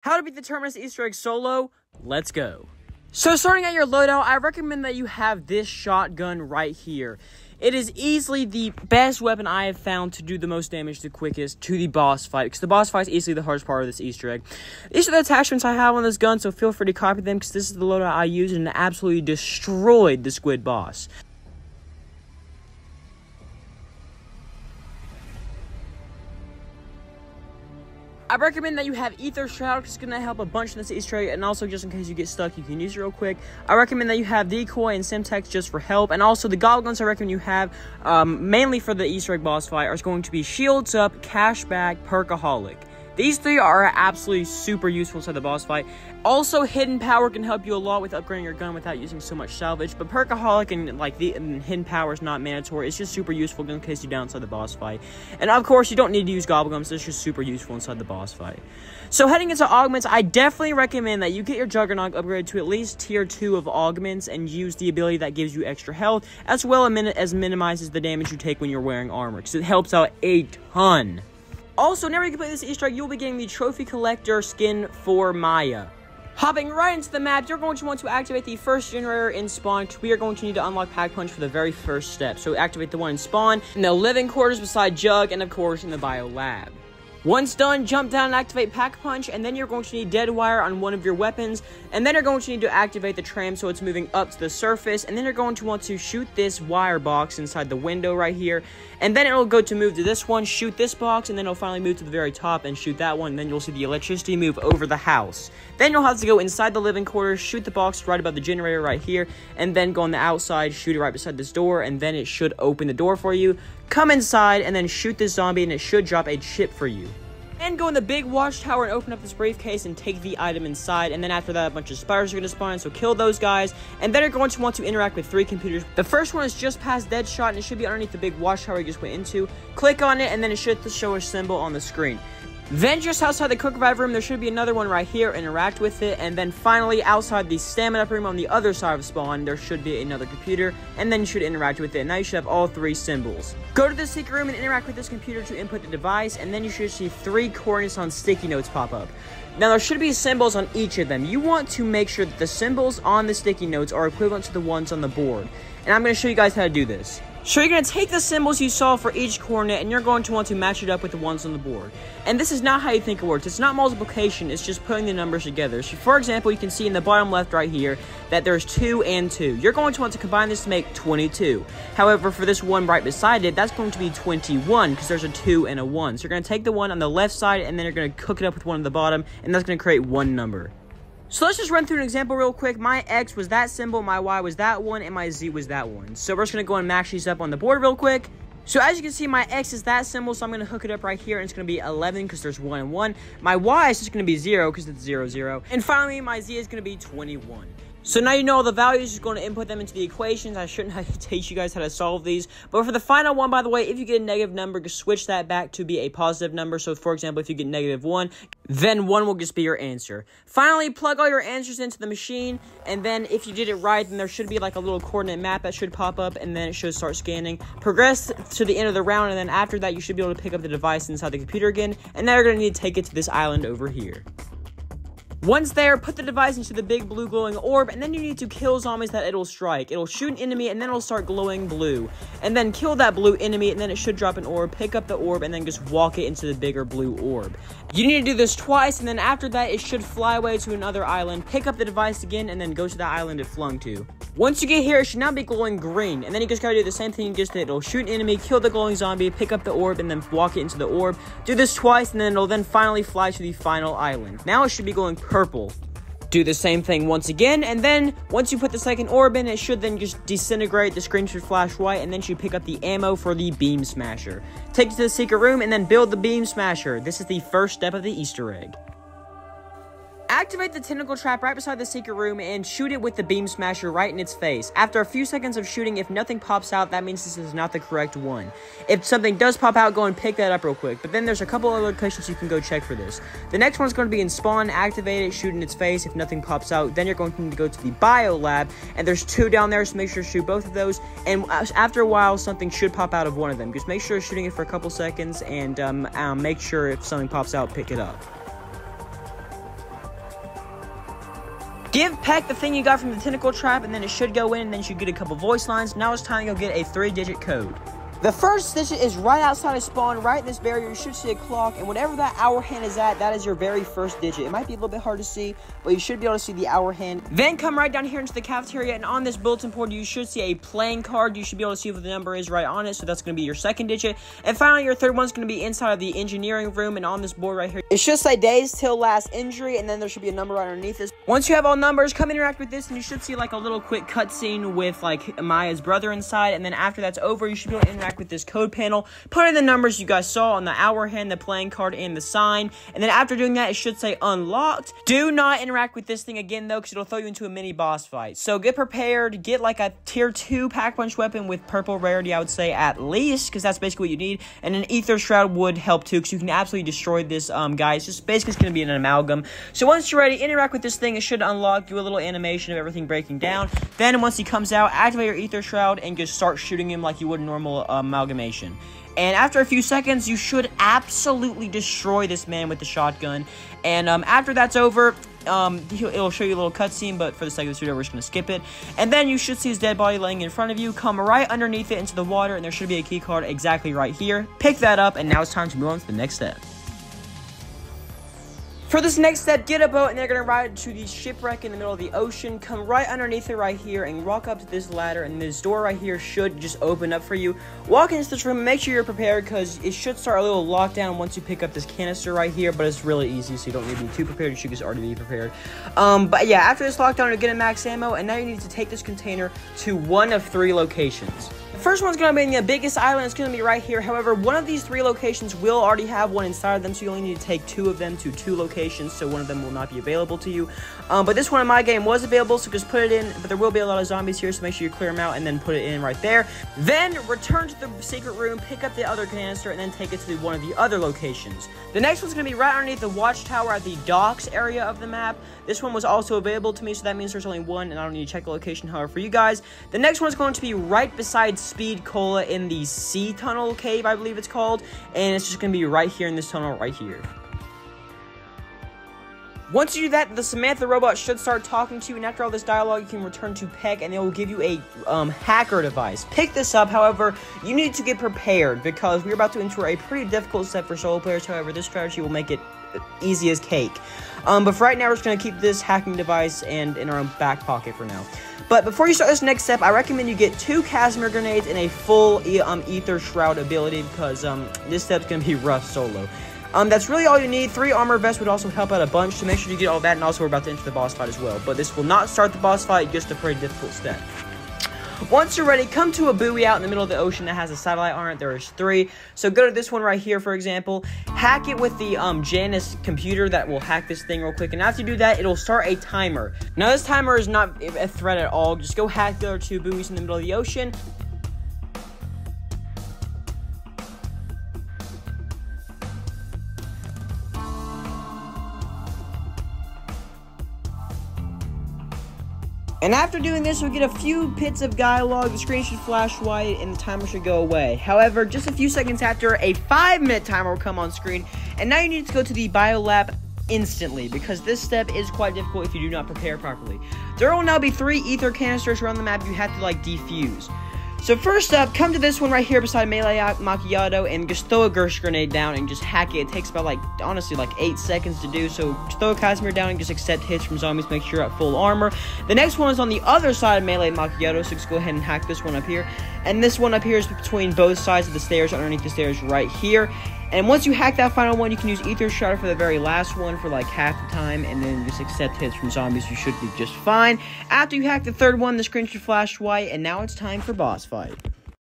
How to beat the Terminus Easter egg solo? Let's go. So starting at your loadout, I recommend that you have this shotgun right here. It is easily the best weapon I have found to do the most damage the quickest to the boss fight, because the boss fight is easily the hardest part of this Easter egg. These are the attachments I have on this gun, so feel free to copy them, because this is the loadout I used and it absolutely destroyed the squid boss. I recommend that you have Ether Shroud, because it's going to help a bunch in this Easter egg, and also just in case you get stuck, you can use it real quick. I recommend that you have Decoy and Simtex just for help, and also the Goblins I recommend you have, mainly for the Easter egg boss fight, are going to be Shields Up, Cashback, Perkaholic. These three are absolutely super useful inside the boss fight. Also, Hidden Power can help you a lot with upgrading your gun without using so much salvage. But Perkaholic and Hidden Power is not mandatory. It's just super useful in case you down inside the boss fight. And of course, you don't need to use Gobblegums. It's just super useful inside the boss fight. So heading into augments, I definitely recommend that you get your Juggernaut upgraded to at least tier 2 of augments and use the ability that gives you extra health, as well as minimizes the damage you take when you're wearing armor, because it helps out a ton. Also, whenever you complete this Easter egg, you'll be getting the Trophy Collector skin for Maya. Hopping right into the map, you're going to want to activate the first generator in spawn, because we are going to need to unlock Pack Punch for the very first step. So activate the one in spawn, in the living quarters beside Jug, and of course in the bio lab. Once done, jump down and activate Pack Punch, and then you're going to need Dead Wire on one of your weapons, and then you're going to need to activate the tram so it's moving up to the surface, and then you're going to want to shoot this wire box inside the window right here, and then it'll go to move to this one, shoot this box, and then it'll finally move to the very top and shoot that one, and then you'll see the electricity move over the house. Then you'll have to go inside the living quarters, shoot the box right above the generator right here, and then go on the outside, shoot it right beside this door, and then it should open the door for you. Come inside, and then shoot this zombie, and it should drop a chip for you. And go in the big watchtower and open up this briefcase and take the item inside, and then after that a bunch of spiders are going to spawn, so kill those guys, and then you're going to want to interact with 3 computers. The first one is just past Deadshot, and it should be underneath the big watchtower you just went into. Click on it, and then it should show a symbol on the screen. Then just outside the quick revive room, there should be another one right here. Interact with it. And then finally, outside the stamina room on the other side of spawn, there should be another computer. And then you should interact with it. And now you should have all 3 symbols. Go to the secret room and interact with this computer to input the device. And then you should see 3 coordinates on sticky notes pop up. Now, there should be symbols on each of them. You want to make sure that the symbols on the sticky notes are equivalent to the ones on the board. And I'm going to show you guys how to do this. So you're going to take the symbols you saw for each coordinate, and you're going to want to match it up with the ones on the board. And this is not how you think it works. It's not multiplication, it's just putting the numbers together. So for example, you can see in the bottom left right here that there's 2 and 2. You're going to want to combine this to make 22. However, for this one right beside it, that's going to be 21, because there's a 2 and a 1. So you're going to take the one on the left side, and then you're going to cook it up with one on the bottom, and that's going to create one number. So let's just run through an example real quick. My X was that symbol, my Y was that one, and my Z was that one. So we're just going to go and match these up on the board real quick. So as you can see, my X is that symbol, so I'm going to hook it up right here, and it's going to be 11 because there's 1 and 1. My Y is just going to be 0 because it's 0, 0. And finally, my Z is going to be 21. So now you know all the values, you're going to input them into the equations. I shouldn't have to teach you guys how to solve these. But for the final one, by the way, if you get a negative number, just switch that back to be a positive number. So for example, if you get -1, then 1 will just be your answer. Finally, plug all your answers into the machine. And then if you did it right, then there should be like a little coordinate map that should pop up. And then it should start scanning. Progress to the end of the round. And then after that, you should be able to pick up the device inside the computer again. And now you're going to need to take it to this island over here. Once there, put the device into the big blue glowing orb, and then you need to kill zombies that it'll strike. It'll shoot an enemy, and then it'll start glowing blue. And then kill that blue enemy, and then it should drop an orb. Pick up the orb, and then just walk it into the bigger blue orb. You need to do this twice, and then after that, it should fly away to another island. Pick up the device again, and then go to the island it flung to. Once you get here, it should now be glowing green. And then you just gotta do the same thing you just did. It'll shoot an enemy, kill the glowing zombie, pick up the orb, and then walk it into the orb. Do this twice, and then it'll then finally fly to the final island. Now it should be glowing purple. Do the same thing once again, and then once you put the second orb in, it should then just disintegrate, the screen should flash white, and then you pick up the ammo for the beam smasher. Take it to the secret room, and then build the beam smasher. This is the first step of the Easter egg. Activate the tentacle trap right beside the secret room and shoot it with the beam smasher right in its face. After a few seconds of shooting, if nothing pops out, that means this is not the correct one. If something does pop out, go and pick that up real quick. But then there's a couple other locations you can go check for this. The next one's going to be in spawn. Activate it, shoot in its face. If nothing pops out, then you're going to need to go to the bio lab, and there's 2 down there, so make sure to shoot both of those. And after a while, something should pop out of one of them. Just make sure you're shooting it for a couple seconds, and make sure if something pops out, pick it up. Give Peck the thing you got from the tentacle trap, and then it should go in, and then you should get a couple voice lines. Now it's time to go get a 3-digit code. The first digit is right outside of spawn, right in this barrier. You should see a clock, and whatever that hour hand is at, that is your very first digit. It might be a little bit hard to see, but you should be able to see the hour hand. Then come right down here into the cafeteria, and on this bulletin board, you should see a playing card. You should be able to see what the number is right on it, so that's going to be your second digit. And finally, your third one's going to be inside of the engineering room, and on this board right here, it should say days till last injury, and then there should be a number right underneath this. Once you have all numbers, come interact with this, and you should see like a little quick cutscene with like Maya's brother inside, and then after that's over, you should be able to interact with this code panel. Put in the numbers you guys saw on the hour hand, the playing card, and the sign. And then after doing that, it should say unlocked. Do not interact with this thing again, though, because it'll throw you into a mini boss fight. So get prepared. Get like a tier 2 pack-punch weapon with purple rarity, I would say, at least, because that's basically what you need. And an ether shroud would help, too, because you can absolutely destroy this guy. It's just basically going to be an amalgam. So once you're ready, interact with this thing. It should unlock, do a little animation of everything breaking down. Then once he comes out, activate your ether shroud and just start shooting him like you would a normal amalgamation. And after a few seconds, you should absolutely destroy this man with the shotgun. And after that's over, it'll show you a little cutscene, but for the sake of this video, we're just going to skip it. And then you should see his dead body laying in front of you. Come right underneath it into the water, and there should be a key card exactly right here. Pick that up, and now it's time to move on to the next step. For this next step, get a boat, and they're going to ride to the shipwreck in the middle of the ocean. Come right underneath it right here and walk up to this ladder, and this door right here should just open up for you. Walk into this room and make sure you're prepared, because it should start a little lockdown once you pick up this canister right here, but it's really easy, so you don't need to be too prepared. You should just already be prepared. But yeah, after this lockdown, you're getting max ammo, and now you need to take this container to one of 3 locations. First one's going to be in the biggest island. It's going to be right here. However, one of these 3 locations will already have one inside of them, so you only need to take 2 of them to 2 locations, so one of them will not be available to you. But this one in my game was available, so just put it in. But there will be a lot of zombies here, so make sure you clear them out and then put it in right there. Then return to the secret room, pick up the other canister, and then take it to one of the other locations. The next one's going to be right underneath the watchtower at the docks area of the map. This one was also available to me, so that means there's only one, and I don't need to check the location. However, for you guys, the next one's going to be right beside Speed Cola in the sea tunnel cave, I believe it's called, and it's just going to be right here in this tunnel right here. Once you do that, the Samantha robot should start talking to you, and after all this dialogue, you can return to Peck, and they will give you a hacker device. Pick this up, however, you need to get prepared, because we're about to enter a pretty difficult step for solo players. However, this strategy will make it easy as cake. But for right now, we're just going to keep this hacking device and in our own back pocket for now. But before you start this next step, I recommend you get 2 Casimir grenades and a full ether shroud ability, because this step's going to be rough solo. That's really all you need. 3 armor vests would also help out a bunch, so make sure you get all that, and also we're about to enter the boss fight as well. But this will not start the boss fight, just a pretty difficult step. Once you're ready, come to a buoy out in the middle of the ocean that has a satellite on it. There's 3. So go to this one right here, for example. Hack it with the Janus computer that will hack this thing real quick. And after you do that, it'll start a timer. Now, this timer is not a threat at all. Just go hack the other 2 buoys in the middle of the ocean. And after doing this, you'll get a few bits of dialogue, the screen should flash white, and the timer should go away. However, just a few seconds after, a 5-minute timer will come on screen, and now you need to go to the biolab instantly, because this step is quite difficult if you do not prepare properly. There will now be 3 ether canisters around the map you have to, like, defuse. So first up, come to this one right here beside Melee Macchiato and just throw a Gersh grenade down and just hack it. It takes about, like, honestly, like 8 seconds to do. So just throw a Casimir down and just accept hits from zombies. Make sure you're at full armor. The next one is on the other side of Melee Macchiato, so just go ahead and hack this one up here. And this one up here is between both sides of the stairs, underneath the stairs right here. And once you hack that final one, you can use Ether Shroud for the very last one for like half the time, and then just accept hits from zombies. You should be just fine. After you hack the third one, the screen should flash white, and now it's time for boss fight.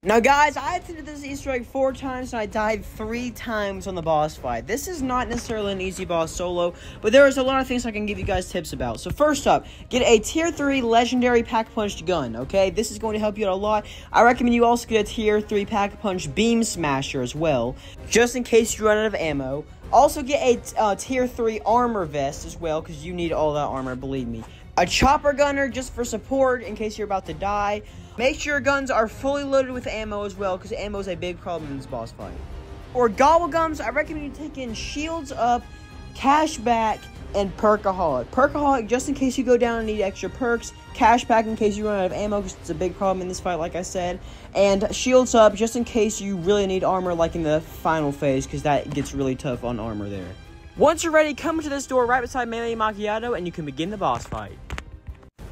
Now, guys, I attempted this Easter egg 4 times, and I died 3 times on the boss fight. This is not necessarily an easy boss solo, but there is a lot of things I can give you guys tips about. So first up, get a tier 3 legendary pack-punched gun, okay? This is going to help you out a lot. I recommend you also get a tier 3 pack-punch beam smasher as well, just in case you run out of ammo. Also get a tier 3 armor vest as well, because you need all that armor, believe me. A chopper gunner just for support in case you're about to die. Make sure your guns are fully loaded with ammo as well, because ammo is a big problem in this boss fight. Or gobble gums, I recommend you take in shields up, cash back, and Perkaholic. Perkaholic just in case you go down and need extra perks. Cash pack in case you run out of ammo, because it's a big problem in this fight, like I said. And Shields Up just in case you really need armor, like in the final phase, because that gets really tough on armor there. Once you're ready, come to this door right beside Melee Macchiato, and you can begin the boss fight.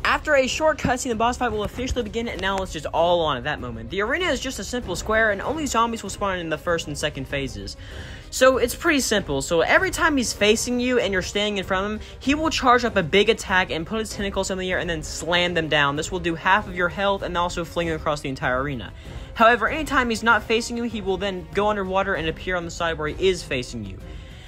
After a short cutscene, the boss fight will officially begin, and now it's just all on at that moment. The arena is just a simple square, and only zombies will spawn in the first and second phases. So it's pretty simple. So every time he's facing you and you're standing in front of him, he will charge up a big attack and put his tentacles in the air and then slam them down. This will do half of your health and also fling across the entire arena. However, anytime he's not facing you, he will then go underwater and appear on the side where he is facing you.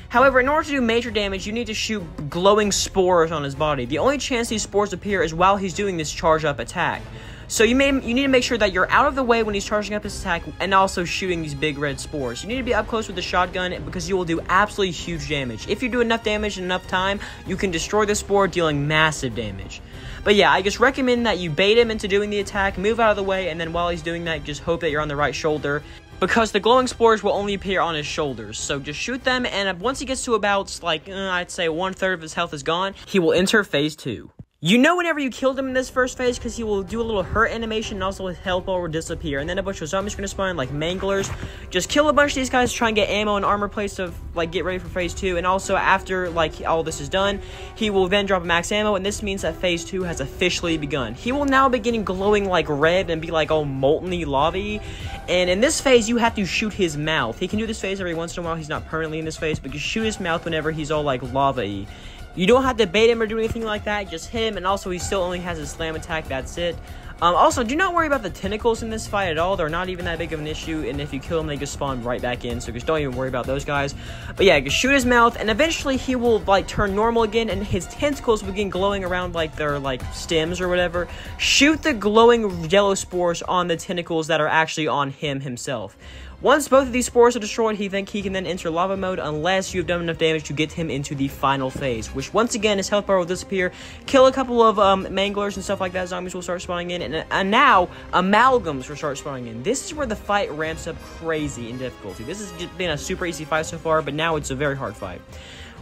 However, in order to do major damage, you need to shoot glowing spores on his body. The only chance these spores appear is while he's doing this charge-up attack. So you need to make sure that you're out of the way when he's charging up his attack and also shooting these big red spores. You need to be up close with the shotgun because you will do absolutely huge damage. If you do enough damage in enough time, you can destroy the spore, dealing massive damage. But yeah, I just recommend that you bait him into doing the attack, move out of the way, and then while he's doing that, just hope that you're on the right shoulder, because the glowing spores will only appear on his shoulders. So just shoot them, and once he gets to about, I'd say 1/3 of his health is gone, he will enter phase 2. You know whenever you killed him in this first phase because he will do a little hurt animation and also his health bar will disappear. And then a bunch of zombies are going to spawn like manglers. Just kill a bunch of these guys to try and get ammo and armor plates to get ready for phase 2. And also after all this is done, he will then drop a max ammo, and this means that phase 2 has officially begun. He will now be getting glowing like red and be like all molten-y lava-y. And in this phase, you have to shoot his mouth. He can do this phase every once in a while. He's not permanently in this phase, but you shoot his mouth whenever he's all like lava-y. You don't have to bait him or do anything like that, just hit him, and also he still only has his slam attack, that's it. Also, do not worry about the tentacles in this fight at all. They're not even that big of an issue, and if you kill them, they just spawn right back in, so just don't even worry about those guys. But yeah, just shoot his mouth, and eventually he will, turn normal again, and his tentacles will begin glowing around, their, stems or whatever. Shoot the glowing yellow spores on the tentacles that are actually on him himself. Once both of these spores are destroyed, he can then enter lava mode unless you've done enough damage to get him into the final phase, which once again his health bar will disappear, kill a couple of manglers and stuff like that, zombies will start spawning in, and now amalgams will start spawning in. This is where the fight ramps up crazy in difficulty. This has been a super easy fight so far, but now it's a very hard fight.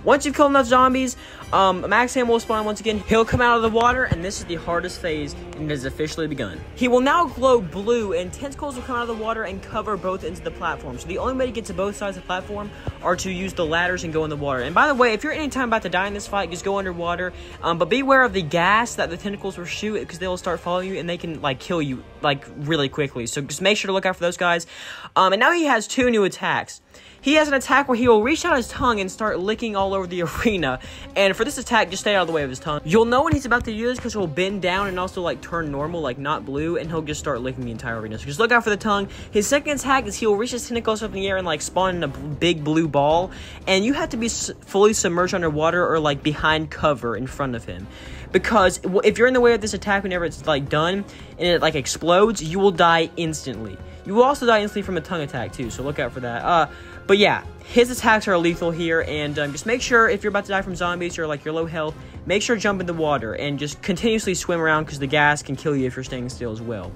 Once you've killed enough zombies, Max Ham will spawn once again. He'll come out of the water, and this is the hardest phase, and it has officially begun. He will now glow blue, and tentacles will come out of the water and cover both ends of the platform. So the only way to get to both sides of the platform are to use the ladders and go in the water. And by the way, if you're anytime about to die in this fight, just go underwater. But beware of the gas that the tentacles will shoot, because they will start following you, and they can, kill you, really quickly. So just make sure to look out for those guys. And now he has 2 new attacks. He has an attack where he will reach out his tongue and start licking all over the arena. And for this attack, just stay out of the way of his tongue. You'll know when he's about to do this because he'll bend down and also turn normal, not blue, and he'll just start licking the entire arena. So just look out for the tongue. His second attack is he'll reach his tentacles up in the air and spawn in a big blue ball. And you have to be fully submerged underwater or behind cover in front of him. Because if you're in the way of this attack whenever it's done and it explodes, you will die instantly. You will also die instantly from a tongue attack too, so look out for that. But yeah, his attacks are lethal here, and just make sure if you're about to die from zombies or you're low health, make sure to jump in the water and just continuously swim around because the gas can kill you if you're staying still as well.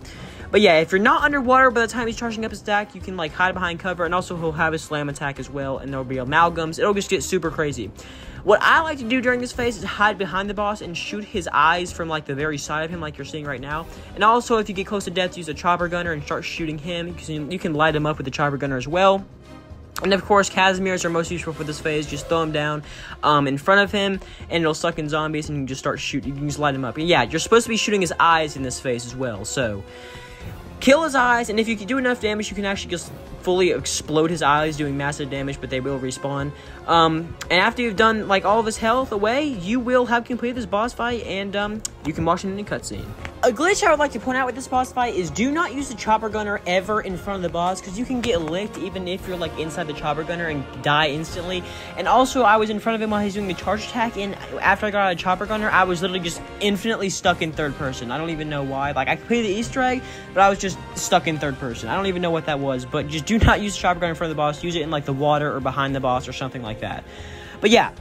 But yeah, if you're not underwater by the time he's charging up his attack, you can hide behind cover, and also he'll have his slam attack as well, and there'll be amalgams. It'll just get super crazy. What I like to do during this phase is hide behind the boss and shoot his eyes from the very side of him you're seeing right now. And also if you get close to death, use a chopper gunner and start shooting him, because you can light him up with the chopper gunner as well. And of course, Casimirs are most useful for this phase. Just throw him down in front of him, and it'll suck in zombies, and you can just start shooting. You can just light him up. And yeah, you're supposed to be shooting his eyes in this phase as well, so kill his eyes, and if you can do enough damage, you can actually just fully explode his eyes, doing massive damage, but they will respawn. And after you've done all of his health away, you will have completed this boss fight, and you can watch it in the cutscene. A glitch I would like to point out with this boss fight is do not use the chopper gunner ever in front of the boss, because you can get licked even if you're inside the chopper gunner and die instantly. And also, I was in front of him while he's doing the charge attack, and after I got out of the chopper gunner, I was literally just infinitely stuck in third person. I don't even know why. I completed the Easter egg, but I was just stuck in third person. I don't even know what that was, but just do not use the chopper gunner in front of the boss. Use it in the water or behind the boss or something like that. But yeah,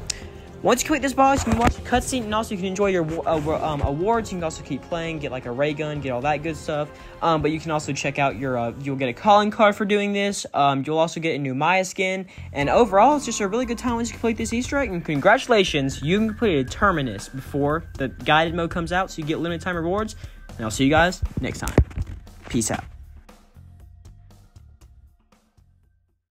Once you complete this boss, you can watch the cutscene, and also you can enjoy your awards. You can also keep playing, get like a ray gun, get all that good stuff. But you can also check out your, you'll get a calling card for doing this. You'll also get a new Maya skin. And overall, it's just a really good time once you complete this Easter egg. And congratulations, you completed Terminus before the guided mode comes out, so you get limited time rewards. And I'll see you guys next time. Peace out.